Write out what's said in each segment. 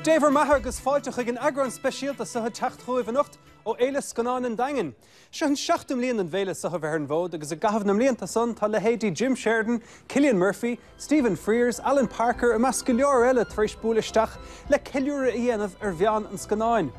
Déver maithe agus fáilte chuig an agran speisialta sa teachtrúibh anocht ó éile scanán an daingen. Se an 7 mbliain an bhéile sa bhar an bhód agus a gahabh na mblianta son tá le héadí Jim Sheridan, Cillian Murphy, Stephen Frears, Alan Parker a meas go leor eile tar éis búlaisteach le ceiliúra a dhéanamh ar bhean an scanáin.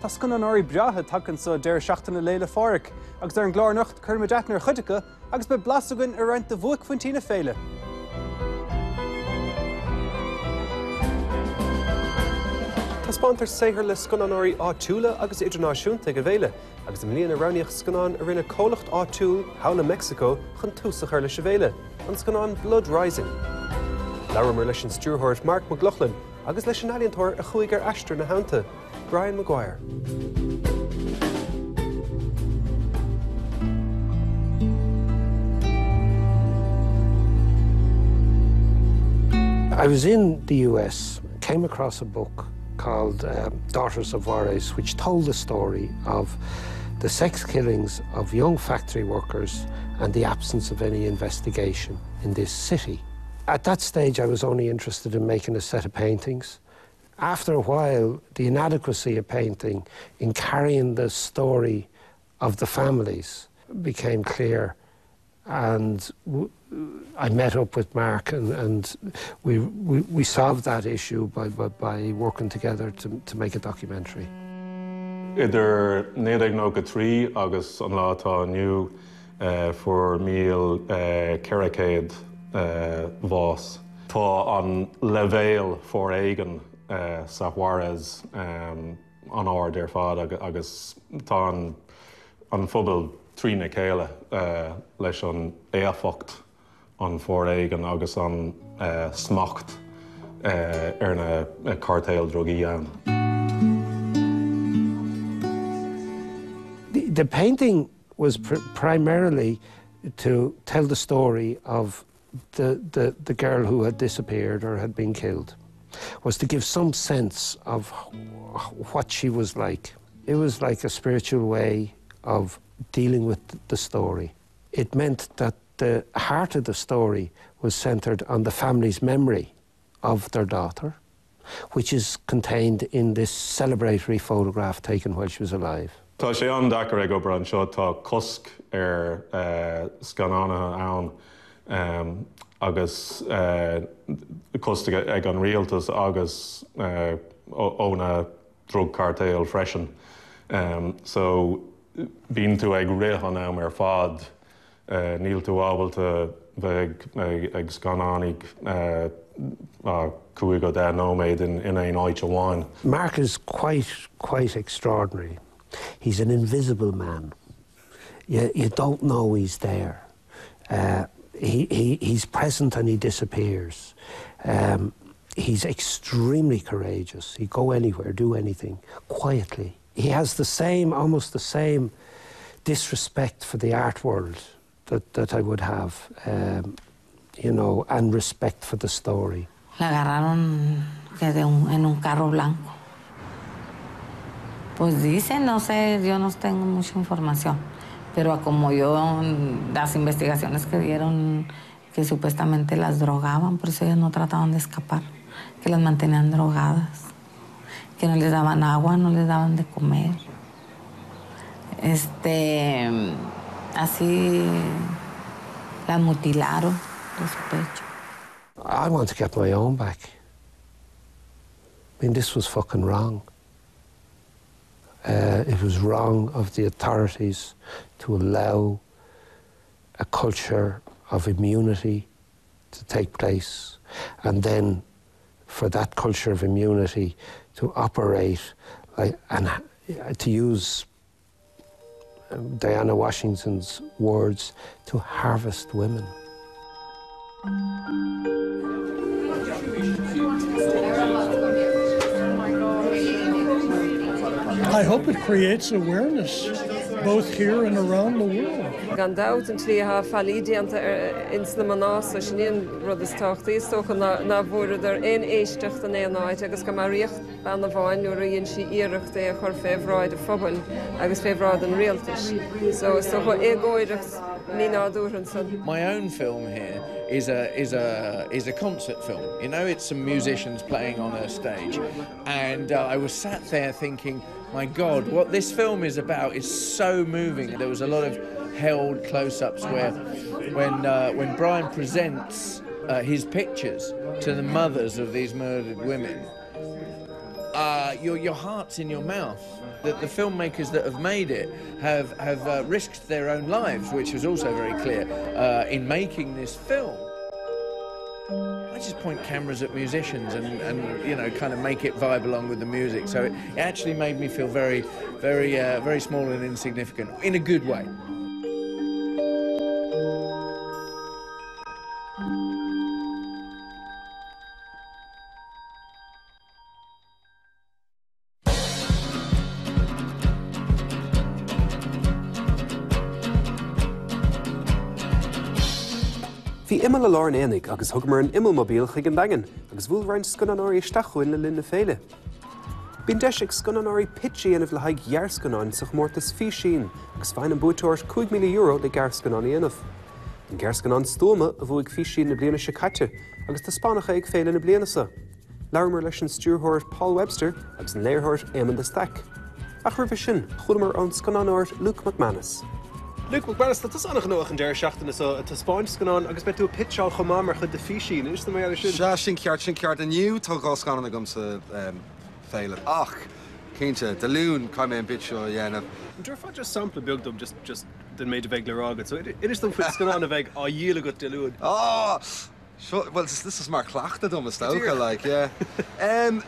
Tá scananóirí breathe tagann sa deir seachtainna léile fáric, agus ar an glár nocht chuirma deithnar chuideacha agus be blasagann ar roinnt de bhuac fuintína féile. Tá spántar saothar le scananóirí áitiúla agus idirnáisiúnta go bhéile, agus am líon a roiníoch scanán a rinne cólacht áitiúil Howla Mexico chun túsach ar leis a bhéile, an scanán Blood Rising. Leabhar leis an stúrthóirt Mark McLaughlin agus leis an alíontóir a chuig ar aistir na hánta, Brian Maguire. I was in the US, came across a book called Daughters of Juarez, which told the story of the sex killings of young factory workers and the absence of any investigation in this city. At that stage, I was only interested in making a set of paintings. After a while, the inadequacy of painting in carrying the story of the families became clear, and I met up with Mark and we solved that issue by working together to make a documentary. Idir 1993 agus an látá aniu for Imeall Carricade Vos. Tá an levéil for éigen sa Juarez an áir déir fad agus tá an phobal trína céile leis an éafacht an for éigen agus an smacht ar na cartail drogaí an. The painting was primarily to tell the story of the girl who had disappeared or had been killed, was to give some sense of what she was like. It was like a spiritual way of dealing with the story. It meant that the heart of the story was centred on the family's memory of their daughter, which is contained in this celebratory photograph taken while she was alive. Tá sé an dachar ag obair an seo tá cosc ar scanánathe ann agus cosc ag an rialtas agus óna drug cartail freisin. So bíonn tú ag rith an am ar fad níl tú ábailte bheith ag scanánig cúig go 10 nóméid in éon áit amháin. Mark is quite extraordinary. He's an invisible man. You don't know he's there. He's present and he disappears. He's extremely courageous. He'd go anywhere, do anything, quietly. He has almost the same disrespect for the art world that I would have, you know, and respect for the story. La agarraron en un carro blanco. Pues dicen, no sé, yo no tengo mucha información, pero como yo, las investigaciones que dieron, que supuestamente las drogaban, por eso ellas no trataban de escapar, que las mantenían drogadas, que no les daban agua, no les daban de comer. Así las mutilaron de su pecho. I want to get my own back. I mean, this was fucking wrong. It was wrong of the authorities to allow a culture of immunity to take place, and then for that culture of immunity to operate like, and to use Diana Washington's words, to harvest women. I hope it creates awareness, both here and around the world. Gan daut an tríha fallídianta ins na manas so sin rud is táchtaí stocha na bhór ar ein éisteach an éanaid agus go mar riocht ban na bháin nó rion si iirecht é chur féhráid a phobal agus féhráid an rialtas. So égóirecht ní nádúran san. My own film here is a concert film. You know, it's some musicians playing on a stage, and I was sat there thinking, my God, what this film is about is so moving. There was a lot of held close-ups where, when Brian presents his pictures to the mothers of these murdered women, your heart's in your mouth. That the filmmakers that have made it have risked their own lives, which was also very clear in making this film. I just point cameras at musicians and you know, kind of make it vibe along with the music. So it actually made me feel very, very small and insignificant in a good way. Bhí Imeall a lár énig agus thug mar an Imeall-mobíl chuig an dagan, agus bhfuil roinn sconanóirí isteachúin le linne féile. Bíonn deis ag sconanóirí pití anamh le haig ghearrsconáin sa chmórtas fí sin, agus bhain an búiteoirs €5 million le ghearrsconáin anamh. An ghearrsconán stóma a bhuaig fí sin na bliana se caite, agus tá spánacha ag féile na blianasa. Leabhar leis an stúrthóir Paul Webster agus an léirthóir Éamon de Stack. Ach rubh sin, chulamar an sconanóir Luke McManus. Luke McManus, dat is annach nóach an deir seachtainna so tá spáint scanán agus be tú pitseáil chomá mar chud de fí sin, is na mé sin? Sin ceart aniu tá gá scanán agam sa féile. Ach, cínte, de lún cai mé an bit seo dhéanamh. Dúir fá just sampla beagdom just den méid a bheith le rágad, so it is dom fit scanán a bheith á díla go de lún. Well, this is maar klachten dom, is ook like, yeah.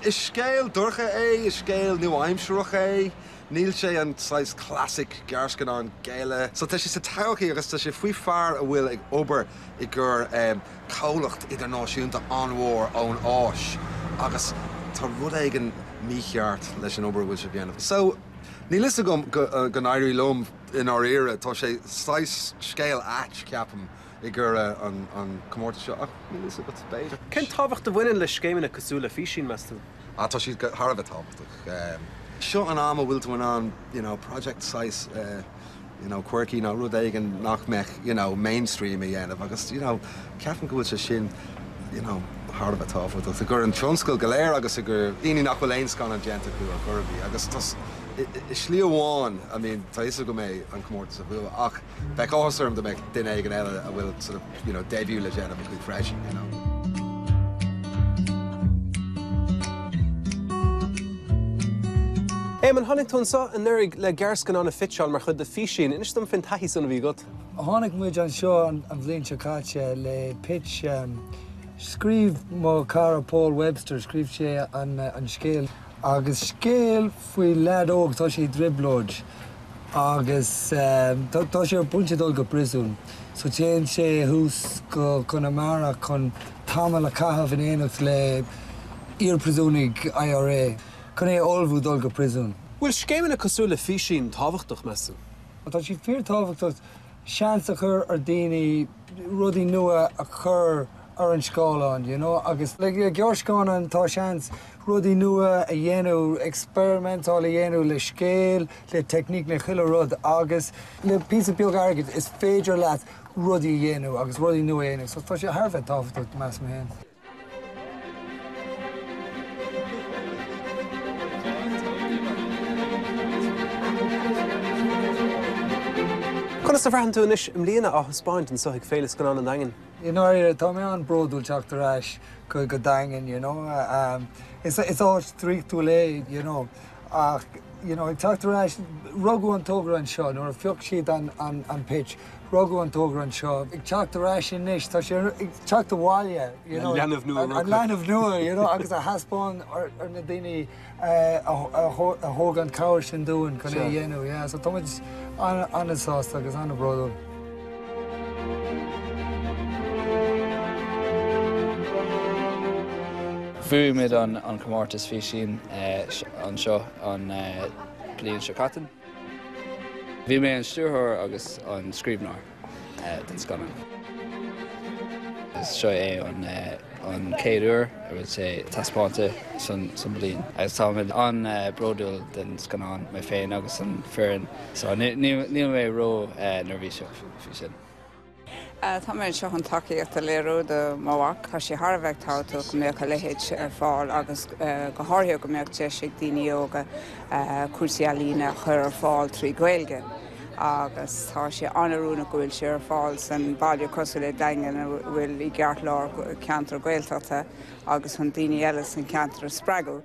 Is scale durge is scale new Aimsroch Níl sé an sais classic garscan an géile. So tá sé sa tauchaí agus tá sé faoi fearr a bhfuil ag obair I gur cólacht idirnáisiúnta anmhór ón áis agus tá rud ag an mícheart leis an obair bhfuil sé bhéanamh. So ní lista go an éirí lom in our éire tá sé sais scéal at ceapam I gur an comórta seo ach ní lista go beidir. Cén tábhacht a bhaineann le scéimena cosúla fí sin measta? Tá siad Harbh tábhachtach. Sure an ama will to an project size quirky rud aigen nach mech mainstream again agus ceapan go se sin hard of a tough with the gur an tronscoil galéir agus a gur daoine nach bhfuil éon scan an genta chu a churbí agus tas slí amháin I mean tá is go mé an comórta sa bhfuil ach beidh áharm de meid duine ag an eile a bhfuil sort of debut le déanamh chuig fresh Éamon tháinig túnsa an nuaigh le ghearrscan an na fitseáil mar chud de fí sin, inis dom fin taithí sanna bhí got? Tháinig muid an seo an bhliain se caite le pitch scríb má cara Paul Webster scríb sé an scéal agus scéal faoi leadóg tá sé driblóid agus tá sé ar bunte dul go brisún. So téann sé hús go Connemara chun tamil a caithfh in éanacht le iarpresúnig IRA. Can I olbhú dul go prisún? Bhfuil scéimena cosúla fí sin tábhachtach measa? Tá sí fíor tábhachtach seans a chur ar daoine rudaí nua a chur ar an scáilán, agus le ghearrscáin tá seans rudaí nua a dhéanú experimentáil a dhéanú le scéal, le technic na chuile rud agus le píosa beag airgid is féidir leat rudaí dhéanú agus rudaí nua dhéanú, so tá sé tharbheith tábhachtach meas mé hen. Conas a bhreathn tú inis mbliana á Spáint an soigh féile scanán an dagan? Tá mé an bródúil teach aráis go dagan, It's all strict to lay, ach, teach aráis rugú an tógra an seo, nuair a fiocht siad an pitch, rugú an tógra an seo. Ag teach aráis inis, tá sé ag teach bháile, An leanmh nua. An leanmh nua, agus a haspáin ar na daoine a thóg an cabhair sin dúin chun é dhéanú, so tá muid an sásta agus an bródúil. Fuaimid an comórtas fí sin an seo an bliain seo catan. Bhí mé an stúrthóir agus an scríbhneoir den scanán. Is seo é an céad uair a bhfuil sé taspáinte san bliain. Agus táimid an bródúil den scanán mé féin agus an fearin. So níl mé ró nervhí seo fí sin. Tá mé seo an takeíocht a léirú de máhaach tá sé Harbheith táú go mbeoh lehéid ar fáil agus go háirthe go mbeoh teise daoine óga cuasaí lína chur ar fáil trí Gaeilge. Agus tá sé anarúna go bhfuil sé ar fáil san bailú cosú le daingan bhfuil I gceart lár ceantar Gaeltachta agus chun daoine eile san ceantar spreagadh.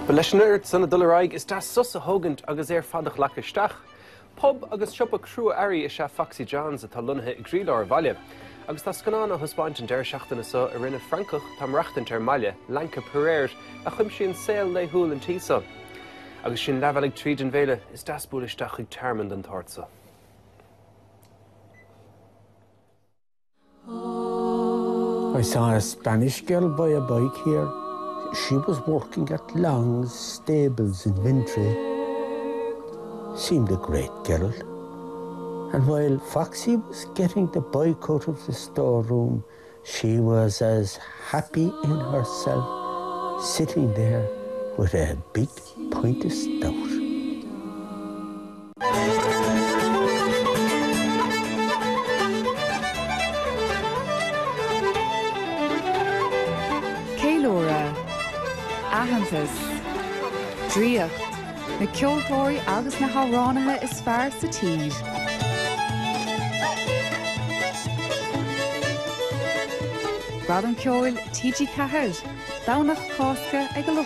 Ba leis an uirt sanna dul is tá sus a thugant agus fadach leach isteach. Pub agus siopa crua airí is Foxy Johns atá lunathe I gríleár bhaile. Agus tá scanán a thuspáint an deir seachtainna sa a rinne Francach tam reachtant ar maile, Lanca Pereir a chuim sin saoil le húil an tísa. Agus sin leheigh tríd an bhéile is dasbúil isteach ag termand an társa. I saw a Spanish girl buy a bike here. She was working at Long's stables in Vintry. Seemed a great girl. And while Foxy was getting the bike out of the storeroom, she was as happy in herself, sitting there with a big pint of stout. Ahantas, Dríocht, na ceoltóirí agus na háránathe is fearr sa tír. Brad an ceoil TG Cahir, dánach cásca ag go le